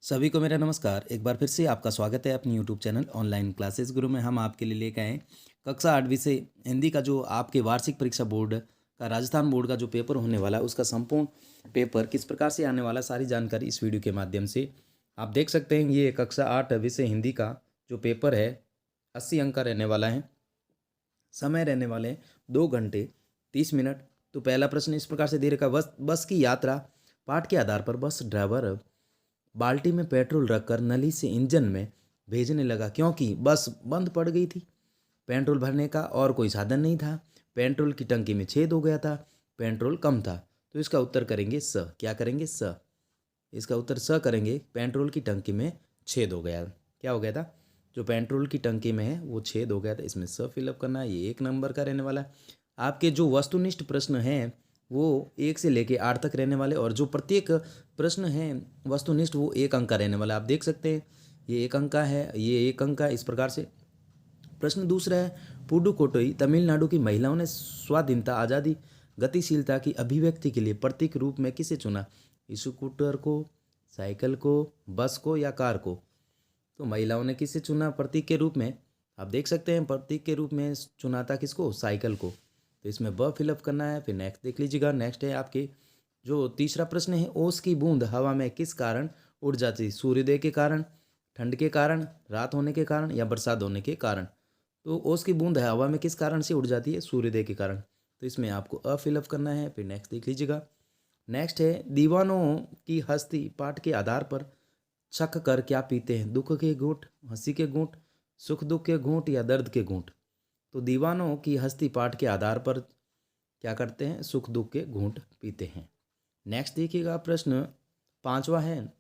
सभी को मेरा नमस्कार। एक बार फिर से आपका स्वागत है अपनी यूट्यूब चैनल ऑनलाइन क्लासेस गुरु में। हम आपके लिए लेकर आए कक्षा 8वीं से हिंदी का जो आपके वार्षिक परीक्षा बोर्ड का राजस्थान बोर्ड का जो पेपर होने वाला है उसका संपूर्ण पेपर किस प्रकार से आने वाला, सारी जानकारी इस वीडियो के माध्यम से आप देख सकते हैं। ये कक्षा 8 विषय हिंदी का जो पेपर है 80 अंक का रहने वाला है। समय रहने वाले हैं 2 घंटे 30 मिनट। तो पहला प्रश्न इस प्रकार से दे रखा, बस की यात्रा पाठ के आधार पर बस ड्राइवर बाल्टी में पेट्रोल रखकर नली से इंजन में भेजने लगा क्योंकि बस बंद पड़ गई थी। पेट्रोल भरने का और कोई साधन नहीं था। पेट्रोल की टंकी में छेद हो गया था। पेट्रोल कम था। तो इसका उत्तर करेंगे स। क्या करेंगे? स। इसका उत्तर स करेंगे। पेट्रोल की टंकी में छेद हो गया। क्या हो गया था? जो पेट्रोल की टंकी में है वो छेद हो गया था। इसमें स फिलअप करना है। ये 1 नंबर का रहने वाला है। आपके जो वस्तुनिष्ठ प्रश्न हैं वो 1 से लेके 8 तक रहने वाले, और जो प्रत्येक प्रश्न है वस्तुनिष्ठ वो 1 अंक का रहने वाला। आप देख सकते हैं ये 1 अंक का है, ये 1 अंक का। इस प्रकार से प्रश्न दूसरा है, पुडुकोट्टई तमिलनाडु की महिलाओं ने स्वाधीनता, आज़ादी, गतिशीलता की अभिव्यक्ति के लिए प्रतीक रूप में किसे चुना? स्कूटर को, साइकिल को, बस को या कार को? तो महिलाओं ने किसे चुना प्रतीक के रूप में? आप देख सकते हैं प्रतीक के रूप में चुना था किसको? साइकिल को। तो इसमें ब फिलअप करना है। फिर नेक्स्ट देख लीजिएगा। नेक्स्ट है आपके जो तीसरा प्रश्न है, ओस की बूंद हवा में किस कारण उड़ जाती? सूर्योदय के कारण, ठंड के कारण, रात होने के कारण या बरसात होने के कारण? तो ओस की बूंद हवा में किस कारण से उड़ जाती है? सूर्योदय के कारण। तो इसमें आपको अ फिलअप करना है। फिर नेक्स्ट देख लीजिएगा। नेक्स्ट है, दीवानों की हस्ती पाठ के आधार पर चख कर क्या पीते हैं? दुख के घूंट, हंसी के घूंट, सुख दुख के घूंट या दर्द के घूंट? तो दीवानों की हस्ती पाठ के आधार पर क्या करते हैं? सुख दुख के घूंट पीते हैं। नेक्स्ट देखिएगा। प्रश्न 5वां है,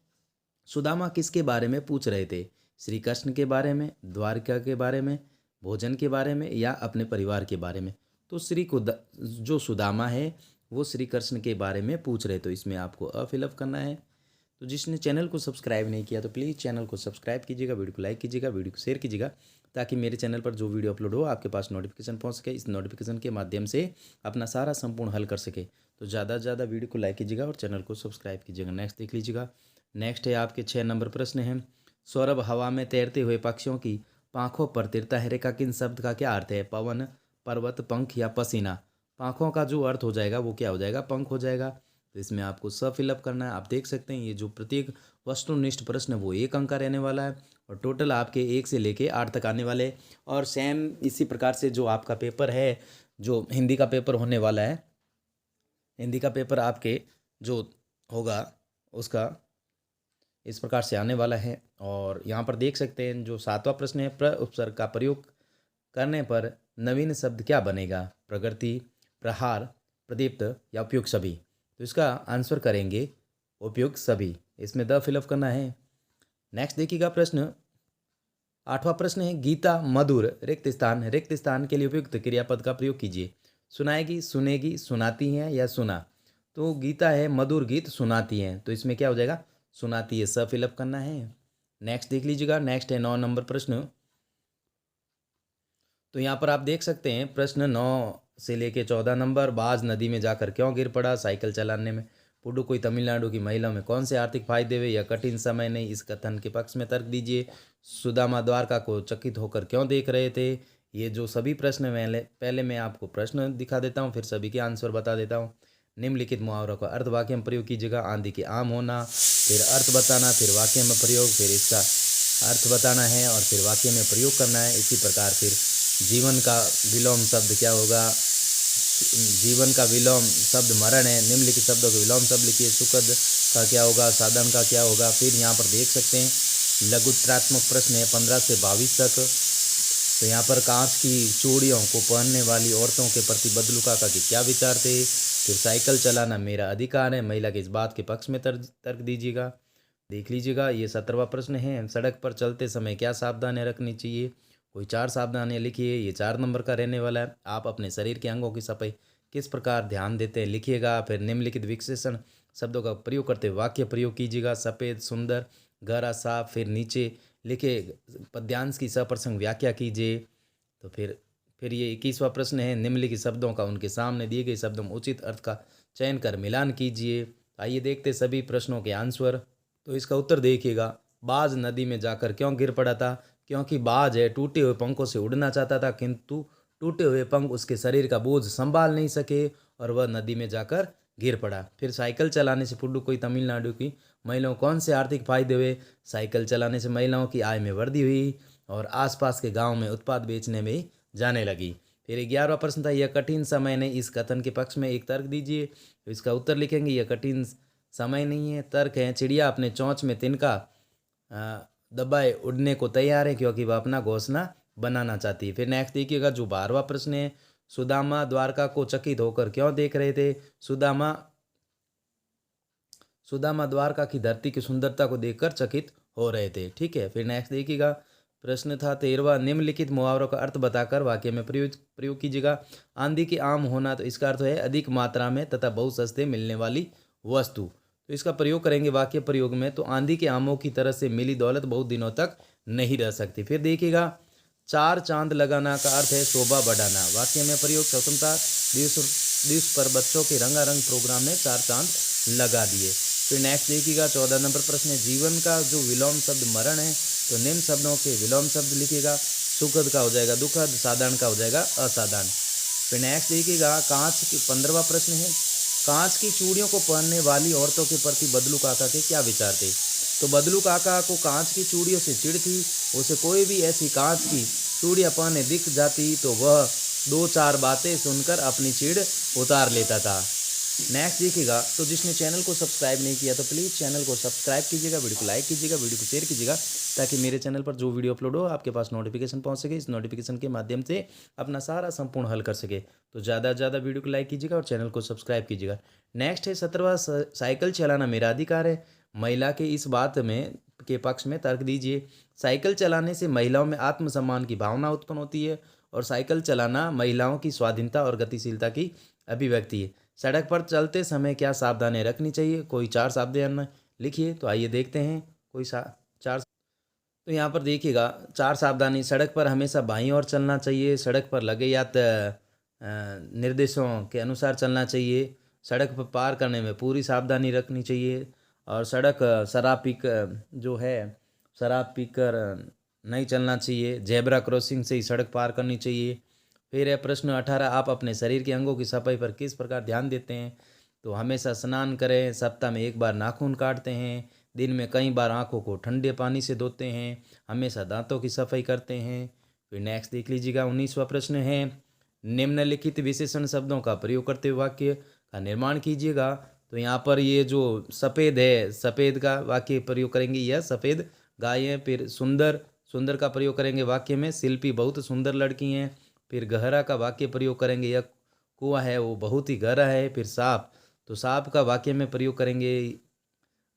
सुदामा किसके बारे में पूछ रहे थे? श्री कृष्ण के बारे में, द्वारका के बारे में, भोजन के बारे में या अपने परिवार के बारे में? तो जो सुदामा है वो श्री कृष्ण के बारे में पूछ रहे। तो इसमें आपको अ फिलअप करना है। तो जिसने चैनल को सब्सक्राइब नहीं किया तो प्लीज़ चैनल को सब्सक्राइब कीजिएगा, वीडियो को लाइक कीजिएगा, वीडियो को शेयर कीजिएगा, ताकि मेरे चैनल पर जो वीडियो अपलोड हो आपके पास नोटिफिकेशन पहुंच सके। इस नोटिफिकेशन के माध्यम से अपना सारा संपूर्ण हल कर सके। तो ज़्यादा से ज़्यादा वीडियो को लाइक कीजिएगा और चैनल को सब्सक्राइब कीजिएगा। नेक्स्ट देख लीजिएगा। नेक्स्ट है आपके 6 नंबर प्रश्न है, सौरभ हवा में तैरते हुए पक्षियों की पाँखों पर तिरता है रेखा किन शब्द का क्या अर्थ है? पवन, पर्वत, पंख या पसीना? पाँखों का जो अर्थ हो जाएगा वो क्या हो जाएगा? पंख हो जाएगा। तो इसमें आपको स फिलअप करना है। आप देख सकते हैं ये जो प्रत्येक वस्तुनिष्ठ प्रश्न है वो 1 अंक का रहने वाला है, और टोटल आपके 1 से लेके 8 तक आने वाले। और सेम इसी प्रकार से जो आपका पेपर है, जो हिंदी का पेपर होने वाला है, हिंदी का पेपर आपके जो होगा उसका इस प्रकार से आने वाला है। और यहाँ पर देख सकते हैं जो 7वां प्रश्न है, प्र उपसर्ग का प्रयोग करने पर नवीन शब्द क्या बनेगा? प्रगति, प्रहार, प्रदीप्त या उपयुक्त सभी? तो इसका आंसर करेंगे उपयुक्त सभी। इसमें द फिलअप करना है। नेक्स्ट देखिएगा। प्रश्न 8वां प्रश्न है, गीता मधुर रिक्त स्थान के लिए उपयुक्त क्रियापद का प्रयोग कीजिए। सुनाएगी, सुनेगी, सुनाती हैं या सुना? तो गीता है मधुर गीत सुनाती हैं। तो इसमें क्या हो जाएगा? सुनाती है। स फिलअप करना है। नेक्स्ट देख लीजिएगा। नेक्स्ट है 9 नंबर प्रश्न। तो यहाँ पर आप देख सकते हैं प्रश्न 9 से लेके 14 नंबर, बाज नदी में जाकर क्यों गिर पड़ा साइकिल चलाने में? पुडुकोई तमिलनाडु की महिलाओं में कौन से आर्थिक फायदे हुए या कठिन समय नहीं? इस कथन के पक्ष में तर्क दीजिए। सुदामा द्वारका को चकित होकर क्यों देख रहे थे? ये जो सभी प्रश्न पहले मैं आपको प्रश्न दिखा देता हूँ, फिर सभी के आंसर बता देता हूँ। निम्नलिखित मुहावरों का अर्थ वाक्य में प्रयोग कीजिएगा। आंधी के आम होना, फिर अर्थ बताना, फिर वाक्य में प्रयोग, फिर इसका अर्थ बताना है और फिर वाक्य में प्रयोग करना है। इसी प्रकार फिर जीवन का विलोम शब्द क्या होगा? जीवन का विलोम शब्द मरण है। निम्नलिखित शब्दों के विलोम शब्द लिखिए। सुखद का क्या होगा? साधन का क्या होगा? फिर यहाँ पर देख सकते हैं लघुत्रात्मक प्रश्न है 15 से 22 तक। तो यहाँ पर कांच की चूड़ियों को पहनने वाली औरतों के प्रति बदलुका का के क्या विचार थे? फिर साइकिल चलाना मेरा अधिकार है, महिला के इस बात के पक्ष में तर्क दीजिएगा। देख लीजिएगा। ये 17वां प्रश्न है, सड़क पर चलते समय क्या सावधानियां रखनी चाहिए? कोई 4 सावधानियां लिखिए। ये 4 नंबर का रहने वाला है। आप अपने शरीर के अंगों की सफाई किस प्रकार ध्यान देते हैं लिखिएगा। फिर निम्नलिखित विशेषण शब्दों का प्रयोग करते वाक्य प्रयोग कीजिएगा। सफ़ेद, सुंदर, गहरा, साफ। फिर नीचे लिखे पद्यांश की सप्रसंग व्याख्या कीजिए। तो फिर ये 21वां प्रश्न है, निम्नलिखित शब्दों का उनके सामने दिए गए शब्दों में उचित अर्थ का चयन कर मिलान कीजिए। आइए देखते सभी प्रश्नों के आंसर। तो इसका उत्तर देखिएगा, बाज नदी में जाकर क्यों गिर पड़ा था? क्योंकि बाज है टूटे हुए पंखों से उड़ना चाहता था, किंतु टूटे हुए पंख उसके शरीर का बोझ संभाल नहीं सके और वह नदी में जाकर गिर पड़ा। फिर साइकिल चलाने से पुड्डू कोई तमिलनाडु की महिलाओं कौन से आर्थिक फायदे हुए? साइकिल चलाने से महिलाओं की आय में वृद्धि हुई और आसपास के गांव में उत्पाद बेचने में जाने लगी। फिर 11वां प्रश्न था, यह कठिन समय ने इस कथन के पक्ष में एक तर्क दीजिए। तो इसका उत्तर लिखेंगे, यह कठिन समय नहीं है। तर्क है, चिड़िया अपने चोंच में तिनका दबाए उड़ने को तैयार है क्योंकि वह अपना घोंसला बनाना चाहती है। फिर नेक्स्ट देखिएगा, जो 12वां प्रश्न है, सुदामा द्वारका को चकित होकर क्यों देख रहे थे? सुदामा द्वारका की धरती की सुंदरता को देखकर चकित हो रहे थे। ठीक है। फिर नेक्स्ट देखिएगा, प्रश्न था 13वां, निम्नलिखित मुहावरों का अर्थ बताकर वाक्य में प्रयोग कीजिएगा। आंधी के आम होना, तो इसका अर्थ है अधिक मात्रा में तथा बहुत सस्ते मिलने वाली वस्तु। तो इसका प्रयोग करेंगे वाक्य प्रयोग में, तो आंधी के आमों की तरह से मिली दौलत बहुत दिनों तक नहीं रह सकती। फिर देखिएगा, 4 चांद लगाना का अर्थ है शोभा बढ़ाना। वाक्य में प्रयोग, स्वतंत्रता दिवस पर बच्चों के रंगारंग प्रोग्राम ने 4 चांद लगा दिए। फिर नेक्स्ट देखिएगा, 14 नंबर प्रश्न है, जीवन का जो विलोम शब्द मरण है, तो निम्न शब्दों के विलोम शब्द लिखिएगा। सुखद का हो जाएगा दुखद, साधारण का हो जाएगा असाधारण। फिर नेक्स्ट देखिएगा, कांच की 15वां प्रश्न है, कांच की चूड़ियों को पहनने वाली औरतों के प्रति बदलू काका के क्या विचार थे? तो बदलू काका को कांच की चूड़ियों से चिढ़ थी। उसे कोई भी ऐसी कांच की चूड़ियाँ पहने दिख जाती तो वह 2-4 बातें सुनकर अपनी चिढ़ उतार लेता था। नेक्स्ट देखिएगा, तो जिसने चैनल को सब्सक्राइब नहीं किया तो प्लीज़ चैनल को सब्सक्राइब कीजिएगा, वीडियो को लाइक कीजिएगा, वीडियो को शेयर कीजिएगा, ताकि मेरे चैनल पर जो वीडियो अपलोड हो आपके पास नोटिफिकेशन पहुंच सके। इस नोटिफिकेशन के माध्यम से अपना सारा संपूर्ण हल कर सके। तो ज़्यादा से ज़्यादा वीडियो को लाइक कीजिएगा और चैनल को सब्सक्राइब कीजिएगा। नेक्स्ट है 17वां, साइकिल चलाना मेरा अधिकार है। महिला के इस बात में के पक्ष में तर्क दीजिए। साइकिल चलाने से महिलाओं में आत्मसम्मान की भावना उत्पन्न होती है और साइकिल चलाना महिलाओं की स्वाधीनता और गतिशीलता की अभिव्यक्ति है। सड़क पर चलते समय क्या सावधानियां रखनी चाहिए? कोई 4 सावधानियां लिखिए। तो आइए देखते हैं कोई 4। तो यहाँ पर देखिएगा, 4 सावधानी, सड़क पर हमेशा बाईं ओर चलना चाहिए, सड़क पर लगे निर्देशों के अनुसार चलना चाहिए, सड़क पर पार करने में पूरी सावधानी रखनी चाहिए, और सड़क शराब पीकर नहीं चलना चाहिए, जेब्रा क्रॉसिंग से ही सड़क पार करनी चाहिए। फिर है प्रश्न 18, आप अपने शरीर के अंगों की सफाई पर किस प्रकार ध्यान देते हैं? तो हमेशा स्नान करें, सप्ताह में 1 बार नाखून काटते हैं, दिन में कई बार आंखों को ठंडे पानी से धोते हैं, हमेशा दांतों की सफाई करते हैं। फिर नेक्स्ट देख लीजिएगा, 19वां प्रश्न है, निम्नलिखित विशेषण शब्दों का प्रयोग करते हुए वाक्य का निर्माण कीजिएगा। तो यहाँ पर ये जो सफ़ेद है, सफ़ेद का वाक्य प्रयोग करेंगे, यह सफ़ेद गाय है। फिर सुंदर का प्रयोग करेंगे वाक्य में, शिल्पी बहुत सुंदर लड़की हैं। फिर गहरा का वाक्य प्रयोग करेंगे, यह कुआं है वो बहुत ही गहरा है। फिर साफ, तो साफ का वाक्य में प्रयोग करेंगे,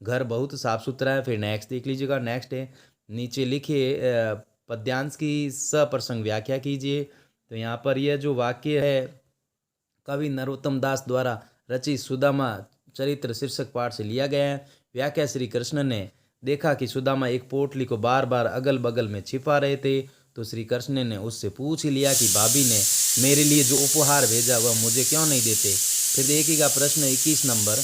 घर बहुत साफ सुथरा है। फिर नेक्स्ट देख लीजिएगा, नेक्स्ट है, नीचे लिखिए पद्यांश की सप्रसंग व्याख्या कीजिए। तो यहाँ पर यह जो वाक्य है कवि नरोत्तम दास द्वारा रचित सुदामा चरित्र शीर्षक पाठ से लिया गया है। व्याख्या, श्री कृष्ण ने देखा कि सुदामा एक पोटली को बार बार अगल बगल में छिपा रहे थे, तो श्री कृष्ण ने उससे पूछ ही लिया कि भाभी ने मेरे लिए जो उपहार भेजा वह मुझे क्यों नहीं देते। फिर देखिएगा प्रश्न 21 नंबर,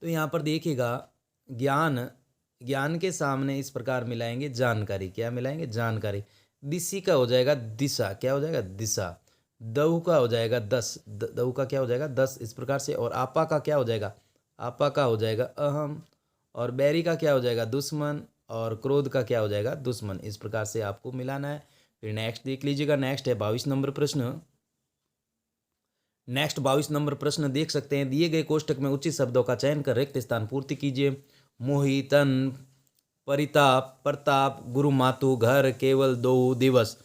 तो यहाँ पर देखिएगा, ज्ञान के सामने इस प्रकार मिलाएंगे जानकारी। क्या मिलाएंगे? जानकारी। दिशी का हो जाएगा दिशा, क्या हो जाएगा? दिशा। दहु का हो जाएगा 10, दहु का क्या हो जाएगा? 10, इस प्रकार से। और आपा का क्या हो जाएगा? आपा का हो जाएगा अहम। और बैरी का क्या हो जाएगा? दुश्मन। और क्रोध का क्या हो जाएगा? दुश्मन। इस प्रकार से आपको मिलाना है। फिर नेक्स्ट देख लीजिएगा, नेक्स्ट है 22 नंबर प्रश्न। नेक्स्ट 22 नंबर प्रश्न देख सकते हैं, दिए गए कोष्टक में उचित शब्दों का चयन कर रिक्त स्थान पूर्ति कीजिए। मोही, तन, परिताप, प्रताप, गुरु मातु, घर, केवल, दो, दिवस।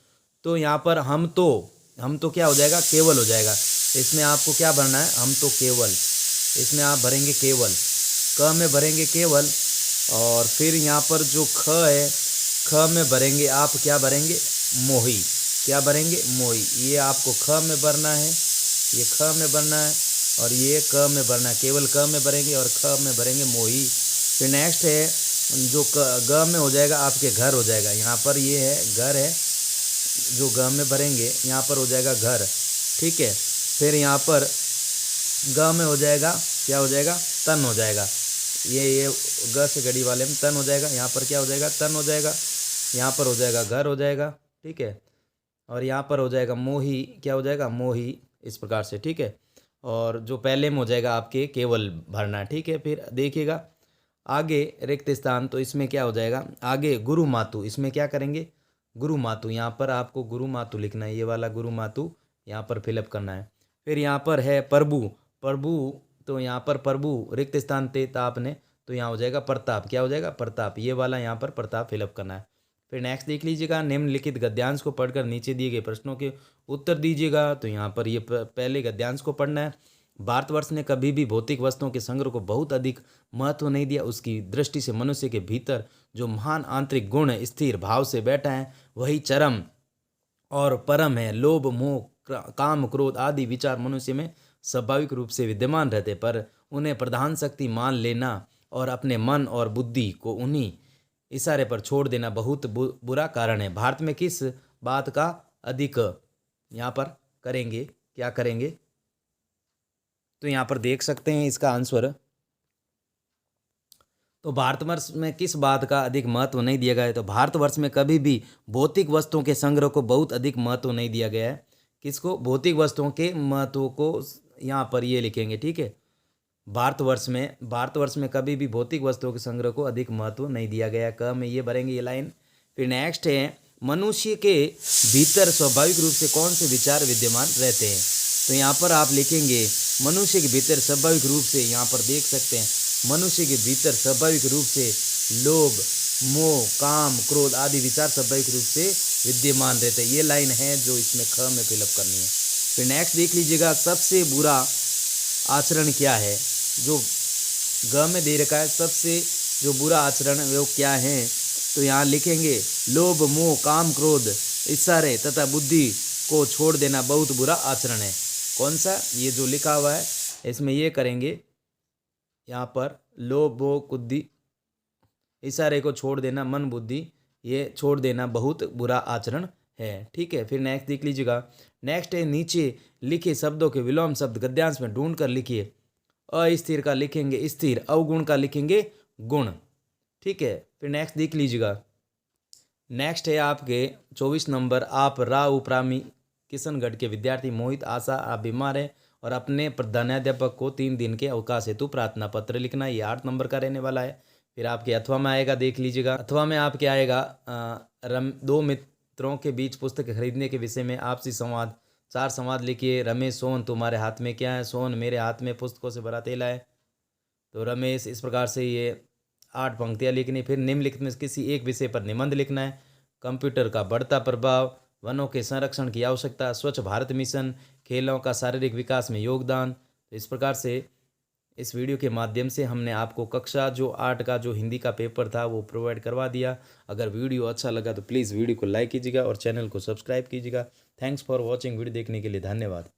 तो यहाँ पर हम तो क्या हो जाएगा? केवल हो जाएगा। इसमें आपको क्या भरना है? हम तो केवल, इसमें आप भरेंगे केवल, क में भरेंगे केवल। और फिर यहाँ पर जो ख है, ख में भरेंगे आप, क्या भरेंगे? मोही। क्या भरेंगे? मोही। ये आपको ख में भरना है, ये ख में भरना है, और ये क में भरना है। केवल क में भरेंगे और ख में भरेंगे मोही। फिर नेक्स्ट है जो ग में हो जाएगा आपके घर हो जाएगा। यहाँ पर ये है घर है, जो ग में भरेंगे यहाँ पर हो जाएगा घर। ठीक है। फिर यहाँ पर ग में हो जाएगा, क्या हो जाएगा? तन हो जाएगा। ये ग से घड़ी वाले में तन हो जाएगा, यहाँ पर क्या हो जाएगा, तन हो जाएगा, यहाँ पर हो जाएगा घर हो जाएगा, ठीक है। और यहाँ पर हो जाएगा मोही, क्या हो जाएगा, मोही, इस प्रकार से, ठीक है। और जो पहले में हो जाएगा आपके केवल भरना, ठीक है। फिर देखिएगा आगे रिक्त स्थान, तो इसमें क्या हो जाएगा, आगे गुरु मातु, इसमें क्या करेंगे, गुरु मातु, यहाँ पर आपको गुरु मातु लिखना है, ये वाला गुरु मातु यहाँ पर फिलअप करना है। फिर यहाँ पर है प्रभु, प्रभु, तो यहाँ पर प्रभु रिक्त स्थान ते ताप ने, तो यहाँ हो जाएगा प्रताप, क्या हो जाएगा, प्रताप, ये वाला यहाँ पर प्रताप फिलअप करना है। फिर नेक्स्ट देख लीजिएगा, निम्नलिखित गद्यांश को पढ़कर नीचे दिए गए प्रश्नों के उत्तर दीजिएगा। तो यहाँ पर ये पहले गद्यांश को पढ़ना है। भारतवर्ष ने कभी भी भौतिक वस्तुओं के संग्रह को बहुत अधिक महत्व नहीं दिया। उसकी दृष्टि से मनुष्य के भीतर जो महान आंतरिक गुण स्थिर भाव से बैठा है वही चरम और परम है। लोभ, मोह, काम, क्रोध आदि विचार मनुष्य में स्वाभाविक रूप से विद्यमान रहते, पर उन्हें प्रधान शक्ति मान लेना और अपने मन और बुद्धि को उन्हीं इशारे पर छोड़ देना बहुत बुरा कारण है। भारत में किस बात का अधिक यहाँ पर करेंगे, क्या करेंगे, तो यहाँ पर देख सकते हैं इसका आंसर। तो भारतवर्ष में किस बात का अधिक महत्व नहीं दिया गया है, तो भारतवर्ष में कभी भी भौतिक वस्तुओं के संग्रह को बहुत अधिक महत्व नहीं दिया गया है। किसको, भौतिक वस्तुओं के महत्व को यहाँ पर ये लिखेंगे, ठीक है। भारतवर्ष में कभी भी भौतिक वस्तुओं के संग्रह को अधिक महत्व नहीं दिया गया, क में ये भरेंगे ये लाइन। फिर नेक्स्ट है, मनुष्य के भीतर स्वाभाविक रूप से कौन से विचार विद्यमान रहते हैं, तो यहाँ पर आप लिखेंगे मनुष्य के भीतर स्वाभाविक रूप से, यहाँ पर देख सकते हैं मनुष्य के भीतर स्वाभाविक रूप से लोभ, मोह, काम, क्रोध आदि विचार स्वाभाविक रूप से विद्यमान रहते हैं। ये लाइन है जो इसमें ख में फिलअप करनी है। फिर नेक्स्ट देख लीजिएगा, सबसे बुरा आचरण क्या है, जो ग में दे रखा है, सबसे जो बुरा आचरण वो क्या है, तो यहाँ लिखेंगे लोभ, मोह, काम, क्रोध, इशारे तथा बुद्धि को छोड़ देना बहुत बुरा आचरण है। कौन सा, ये जो लिखा हुआ है इसमें ये करेंगे, यहाँ पर लोभ, मोह, बुद्धि, इशारे को छोड़ देना, मन बुद्धि ये छोड़ देना बहुत बुरा आचरण है, ठीक है। फिर नेक्स्ट देख लीजिएगा, नेक्स्ट है नीचे लिखे शब्दों के विलोम शब्द गद्यांश में ढूंढ कर लिखिए। अस्थिर का लिखेंगे स्थिर, अवगुण का लिखेंगे गुण, ठीक है। फिर नेक्स्ट देख लीजिएगा, नेक्स्ट है आपके 24 नंबर, आप राव प्रामी किशनगढ़ के विद्यार्थी मोहित आशा, आप बीमार हैं और अपने प्रधानाध्यापक को 3 दिन के अवकाश हेतु प्रार्थना पत्र लिखना, ये 8 नंबर का रहने वाला है। फिर आपके अथवा में आएगा, देख लीजिएगा, अथवा में आपके आएगा दो मित्रों के बीच पुस्तक खरीदने के विषय में आपसी संवाद, 4 संवाद लिखिए। रमेश, सोहन तुम्हारे हाथ में क्या है, सोहन मेरे हाथ में पुस्तकों से भरा थैला है, तो रमेश, इस प्रकार से ये 8 पंक्तियाँ लिखनी। फिर निम्नलिखित में किसी एक विषय पर निबंध लिखना है। कंप्यूटर का बढ़ता प्रभाव, वनों के संरक्षण की आवश्यकता, स्वच्छ भारत मिशन, खेलों का शारीरिक विकास में योगदान। तो इस प्रकार से इस वीडियो के माध्यम से हमने आपको कक्षा जो 8 का जो हिंदी का पेपर था वो प्रोवाइड करवा दिया। अगर वीडियो अच्छा लगा तो प्लीज़ वीडियो को लाइक कीजिएगा और चैनल को सब्सक्राइब कीजिएगा। थैंक्स फॉर वॉचिंग, वीडियो देखने के लिए धन्यवाद।